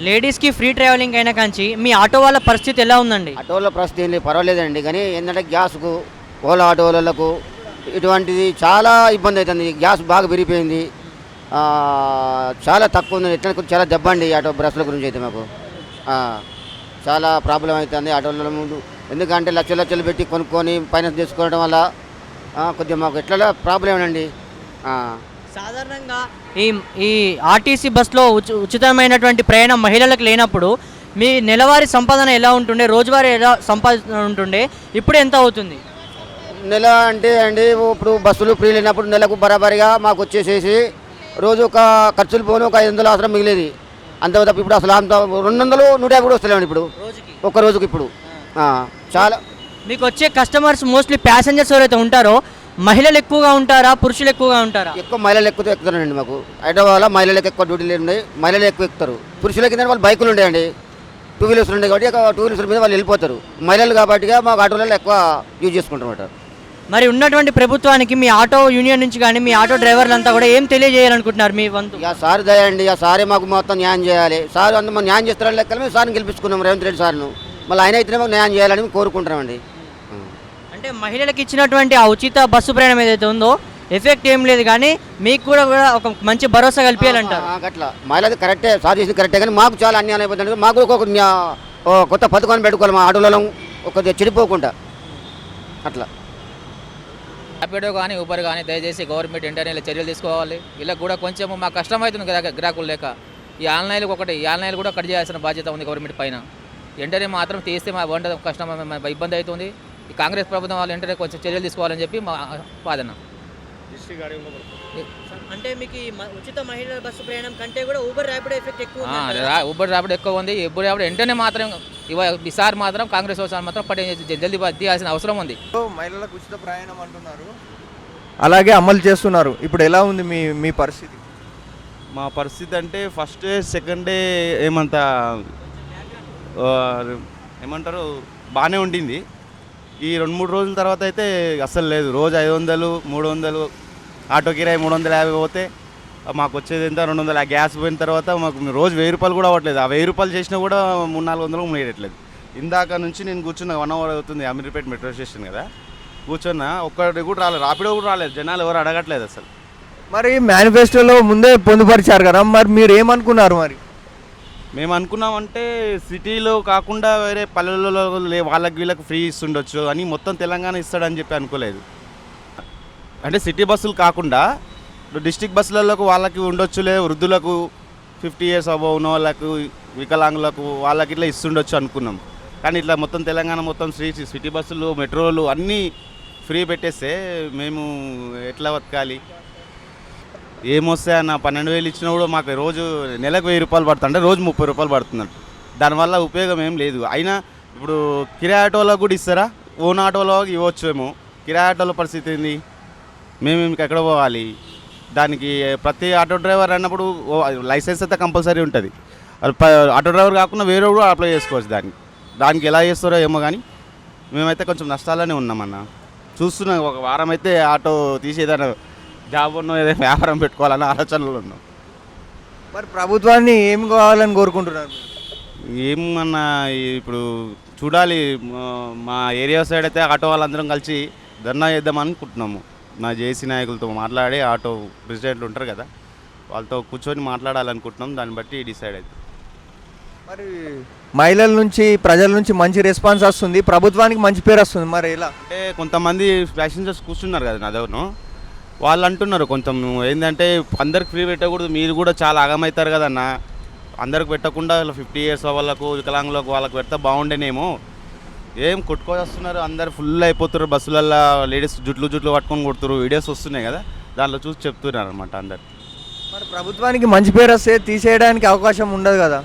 లేడీస్కి free travelling అయినా కానీ మీ ఆటో వాళ్ళ పరిస్థితి ఎలా ఉందండి? ఆటోల పరిస్థితి ఏం లేదు, పర్వాలేదండి. కానీ ఏంటంటే గ్యాస్కు ఓలా ఆటోలకు ఇటువంటిది చాలా ఇబ్బంది అవుతుంది. గ్యాస్ బాగా పెరిగిపోయింది, చాలా తక్కువ ఉంది. ఎట్లా చాలా దెబ్బ అండి ఆటో బస్సుల గురించి అయితే మాకు చాలా ప్రాబ్లం అవుతుంది ఆటోల ముందు. ఎందుకంటే లక్షలు పెట్టి కొనుక్కొని ఫైనాన్స్ తీసుకోవడం వల్ల కొద్దిగా మాకు ఎట్లా ప్రాబ్లం అండి. సాధారణంగా ఈ ఈ ఆర్టీసీ బస్సులో ఉచితమైనటువంటి ప్రయాణం మహిళలకు లేనప్పుడు మీ నెలవారీ సంపాదన ఎలా ఉంటుండే, రోజువారీ ఎలా సంపాదన ఉంటుండే, ఇప్పుడు ఎంత అవుతుంది? నెల అంటే అండి ఇప్పుడు బస్సులు ఫ్రీ లేనప్పుడు నెలకు బరాబరిగా మాకు వచ్చేసేసి రోజు ఒక ఖర్చులు పోను ఒక 500 అవసరం మిగిలేది. అంత తప్ప ఇప్పుడు అసలు అంత 200, 150 కూడా వస్తలేమండి ఇప్పుడు ఒక్క రోజుకి. ఇప్పుడు చాలా మీకు వచ్చే కస్టమర్స్ మోస్ట్లీ ప్యాసింజర్స్ ఎవరైతే ఉంటారో మహిళలు ఎక్కువగా ఉంటారా, పురుషులు ఎక్కువగా ఉంటారా? ఎక్కువ మహిళలు ఎక్కువ ఎక్కుతారండి. మాకు హైదరాబాద్లో మహిళలకు ఎక్కువ డ్యూటీలు ఉన్నాయి, మహిళలు ఎక్కువ ఎక్కుతారు. పురుషులకి వాళ్ళు బైకులు ఉంటాయండి, 2 వీలర్స్ ఉంటాయి కాబట్టి 2 వీలర్స్ మీద వాళ్ళు వెళ్ళిపోతారు. మహిళలు కాబట్టి మాకు ఆటోలలో ఎక్కువ యూజ్ చేసుకుంటారన్నమాట. మరి ఉన్నటువంటి ప్రభుత్వానికి మీ ఆటో యూనియన్ నుంచి కానీ మీ ఆటో డ్రైవర్లంతా కూడా ఏం తెలియజేయాలనుకుంటున్నారు మీ వంతు? సార్ దయండి, సారే మాకు మొత్తం న్యాయం చేయాలి. సార్ అంత మనం న్యాయం చేస్తారని లెక్కలు మేము సార్ని గెలిపించుకున్నాం, రేవంత్ రెడ్డి సార్ను. మళ్ళీ ఆయన అయితేనే మాకు న్యాయం చేయాలని మేము కోరుకుంటున్నామండి. అంటే మహిళలకు ఇచ్చినటువంటి ఆ ఉచిత బస్సు ప్రయాణం ఏదైతే ఉందో ఎఫెక్ట్ ఏం లేదు, కానీ మీకు కూడా ఒక మంచి భరోసా కల్పించాలంటారు. అట్లా మహిళది కరెక్టే, సార్ చేసింది కరెక్టే, కానీ మాకు చాలా అన్యాయం అయిపోతుంది. మాకు ఒక కొత్త పథకాన్ని పెట్టుకోవాలి మా ఆటోలలో ఒక చెడిపోకుండా అట్లా. ర్యాపిడో కానీ ఊబర్ కానీ దయచేసి గవర్నమెంట్ వెంటనే చర్యలు తీసుకోవాలి. వీళ్ళకి కూడా కొంచెం మాకు కష్టమవుతుంది కదా గిరాకులు లేక. ఈ ఆన్లైన్లు కూడా కట్ చేయాల్సిన బాధ్యత ఉంది గవర్నమెంట్ పైన. వెంటనే మాత్రం తీస్తే మా వంట కష్టం ఇబ్బంది అవుతుంది. ఈ కాంగ్రెస్ ప్రభుత్వం వాళ్ళు వెంటనే కొంచెం చర్యలు తీసుకోవాలని చెప్పి మా వాదన. అంటే మీకు ఉచిత మహిళల బస్సు ప్రయాణం కంటే కూడా ఊబర్ ర్యాపిడో ఎఫెక్ట్ ఎక్కువ ఊబర్ ర్యాపిడో ఎక్కువ ఉంది. ఊబర్ ర్యాపిడో వెంటనే మాత్రం ఈసారి మాత్రం కాంగ్రెస్ వాళ్ళు మాత్రం జల్దీ తీయాల్సిన అవసరం ఉంది. మహిళలకు ఉచిత ప్రయాణం అంటున్నారు, అలాగే అమలు చేస్తున్నారు. ఇప్పుడు ఎలా ఉంది మీ పరిస్థితి? మా పరిస్థితి అంటే ఫస్ట్ డే సెకండ్ డే ఏమంటారు బాగానే ఉండింది. ఈ 2-3 రోజుల తర్వాత అయితే అస్సలు లేదు. రోజు 500, 300 ఆటో కిరాయి 350 పోతే మాకు వచ్చేది ఎంత 200. గ్యాస్ పోయిన తర్వాత మాకు రోజు 1000 రూపాయలు కూడా అవ్వట్లేదు. ఆ 1000 రూపాయలు చేసినా కూడా 300-400 మునిగట్లేదు. ఇందాక నుంచి నేను కూర్చున్న 1 అవర్ అవుతుంది, అమీర్పేట మెట్రో స్టేషన్ కదా, కూర్చున్నా. ఒక్కటి కూడా రాలేదు, రాపిడో కూడా రాలేదు. జనాలు ఎవరు అడగట్లేదు అసలు. మరి మేనిఫెస్టోలో ముందే పొందుపరిచారు కదా, మరి మీరు ఏమనుకున్నారు? మరి మేము అనుకున్నామంటే సిటీలో కాకుండా వేరే పల్లెలలో వాళ్ళకి వీళ్ళకి ఫ్రీ ఇస్తుండొచ్చు అని, మొత్తం తెలంగాణ ఇస్తాడని చెప్పి అనుకోలేదు. అంటే సిటీ బస్సులు కాకుండా డిస్టిక్ బస్సులకు వాళ్ళకి ఉండొచ్చులే, వృద్ధులకు 50 years అబవ్ ఉన్న వాళ్ళకు, వికలాంగులకు వాళ్ళకి ఇట్లా ఇస్తుండొచ్చు అనుకున్నాం. కానీ ఇట్లా మొత్తం తెలంగాణ మొత్తం సిటీ బస్సులు, మెట్రోలు అన్నీ ఫ్రీ పెట్టేస్తే మేము ఎట్లా బతకాలి? ఏమొస్తాయన్న 12,000 ఇచ్చినా కూడా మాకు రోజు నెలకు 1000 రూపాయలు పడుతుంటే రోజు 30 రూపాయలు పడుతున్నాడు. దానివల్ల ఉపయోగం ఏం లేదు. అయినా ఇప్పుడు కిరాయి ఆటోలకు కూడా ఇస్తారా? ఓన్ ఆటోలో ఇవ్వచ్చేమో. కిరాయి ఆటోల పరిస్థితి ఏంది? మేము ఎక్కడ పోవాలి? దానికి ప్రతి ఆటో డ్రైవర్ అన్నప్పుడు లైసెన్స్ అయితే కంపల్సరీ ఉంటుంది. ఆటో డ్రైవర్ కాకుండా వేరే కూడా అప్లై చేసుకోవచ్చు. దానికి ఎలా చేస్తారో ఏమో, కానీ మేమైతే కొంచెం నష్టాలనే ఉన్నామన్న. చూస్తున్నాం, ఒక వారం అయితే ఆటో తీసి ఏదైనా జాబ్ ఉన్నో ఏదైనా వ్యాపారం పెట్టుకోవాలన్న ఆలోచనలు ఉన్నాం. మరి ప్రభుత్వాన్ని ఏం కావాలని కోరుకుంటున్నారు? ఏమన్నా ఇప్పుడు చూడాలి. మా ఏరియా సైడ్ అయితే ఆటో వాళ్ళందరం కలిసి ధర్నా చేద్దామని అనుకుంటున్నాము. మా జేసీ నాయకులతో మాట్లాడి, ఆటో ప్రెసిడెంట్లు ఉంటారు కదా, వాళ్ళతో కూర్చొని మాట్లాడాలనుకుంటున్నాం. దాన్ని బట్టి డిసైడ్ అవుతుంది. మరి మహిళల నుంచి, ప్రజల నుంచి మంచి రెస్పాన్స్ వస్తుంది, ప్రభుత్వానికి మంచి పేరు వస్తుంది. మరి ఎలా అంటే కొంతమంది ప్యాసింజర్స్ కూర్చున్నారు కదా నా దగ్గర, వాళ్ళు అంటున్నారు కొంచెం ఏంటంటే అందరికి ఫ్రీ పెట్టకూడదు, మీరు కూడా చాలా ఆగమవుతారు కదన్న, అందరికి పెట్టకుండా 50 years వాళ్ళకు, వికలాంగులకు వాళ్ళకు పెడితే బాగుండేనేమో. ఏం కొట్టుకొస్తున్నారు, అందరు ఫుల్ అయిపోతారు బస్సులల్లో. లేడీస్ జుట్లు పట్టుకొని కొడుతున్నారు, వీడియోస్ వస్తున్నాయి కదా, దాంట్లో చూసి చెప్తున్నారు అనమాట అందరు. మరి ప్రభుత్వానికి మంచి పేరు వస్తే తీసేయడానికి అవకాశం ఉండదు కదా?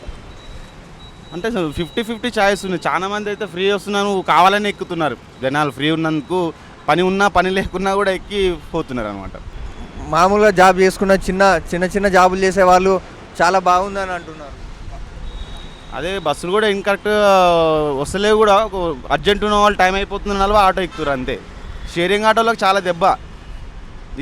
అంటే 50-50 ఛాయిస్ ఉంది. చాలా మంది అయితే ఫ్రీ వస్తున్నాను కావాలని ఎక్కుతున్నారు జనాలు. ఫ్రీ ఉన్నందుకు పని ఉన్నా పని లేకున్నా కూడా ఎక్కి పోతున్నారు అనమాట. మామూలుగా జాబ్ చేసుకున్న చిన్న జాబులు చేసే వాళ్ళు చాలా బాగుందని అంటున్నారు. అదే బస్సులు కూడా ఇన్కరెక్ట్ వస్తలేవు కూడా. అర్జెంట్ ఉన్న వాళ్ళు టైం అయిపోతున్న వాళ్ళు ఆటో ఎక్కుతారు అంతే. షేరింగ్ ఆటోలకు చాలా దెబ్బ.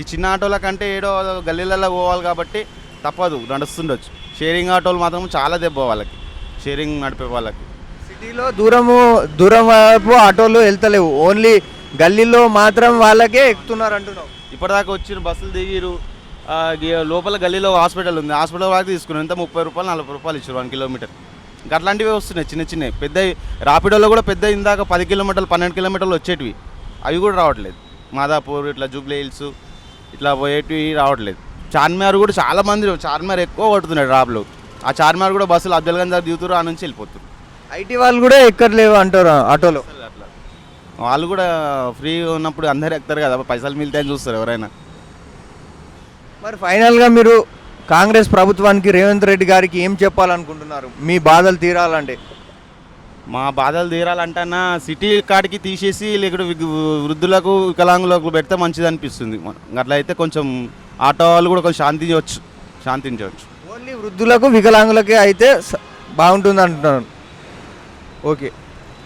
ఈ చిన్న ఆటోల కంటే ఏడో గల్లీలలో పోవాలి కాబట్టి తప్పదు, నడుస్తుండొచ్చు. షేరింగ్ ఆటోలు మాత్రం చాలా దెబ్బ వాళ్ళకి, షేరింగ్ నడిపే వాళ్ళకి. సిటీలో దూరం వైపు ఆటోలు వెళ్తలేవు, ఓన్లీ గల్లీలో మాత్రం వాళ్ళకే ఎక్కుతున్నారు అంటున్నావు. ఇప్పటిదాకా వచ్చిన బస్సులు దిగిరు, లోపల గల్లీలో హాస్పిటల్ ఉంది, హాస్పిటల్ వరకు తీసుకున్నారు, ఎంత 30 రూపాయలు 40 రూపాయలు ఇచ్చారు 1 కిలోమీటర్. ఇంకా అట్లాంటివి వస్తున్నాయి చిన్న చిన్నవి. పెద్ద రాపిడోలో కూడా పెద్ద ఇందాక 10 కిలోమీటర్లు 12 కిలోమీటర్లు వచ్చేటివి, అవి కూడా రావట్లేదు. మాదాపూర్ ఇట్లా జూబ్లీ హిల్స్ ఇట్లా పోయేటివి రావట్లేదు. చార్మినార్ కూడా చాలా మంది చార్మినార్ ఎక్కువ కొడుతున్నాడు రాబ్లో. ఆ చార్మినార్ కూడా బస్సులు అబ్దుల్గంజ్ దగ్గర దిగుతారు, ఆ నుంచి వెళ్ళిపోతారు. ఐటీ వాళ్ళు కూడా ఎక్కట్లేవు అంటారు ఆటోలో. అట్లా వాళ్ళు కూడా ఫ్రీ ఉన్నప్పుడు అందరు ఎక్కుతారు కదా, పైసలు మిగులుతాయని చూస్తారు ఎవరైనా. మరి ఫైనల్గా మీరు కాంగ్రెస్ ప్రభుత్వానికి రేవంత్ రెడ్డి గారికి ఏం చెప్పాలనుకుంటున్నారు మీ బాధలు తీరాలంటే? మా బాధలు తీరాలంటన్నా సిటీ కాడికి తీసేసి లేకపోతే వృద్ధులకు వికలాంగులకు పెడితే మంచిది అనిపిస్తుంది. అట్లా అయితే కొంచెం ఆటో వాళ్ళు కూడా కొంచెం శాంతించవచ్చు. ఓన్లీ వృద్ధులకు వికలాంగులకే అయితే బాగుంటుంది అంటున్నాను. ఓకే.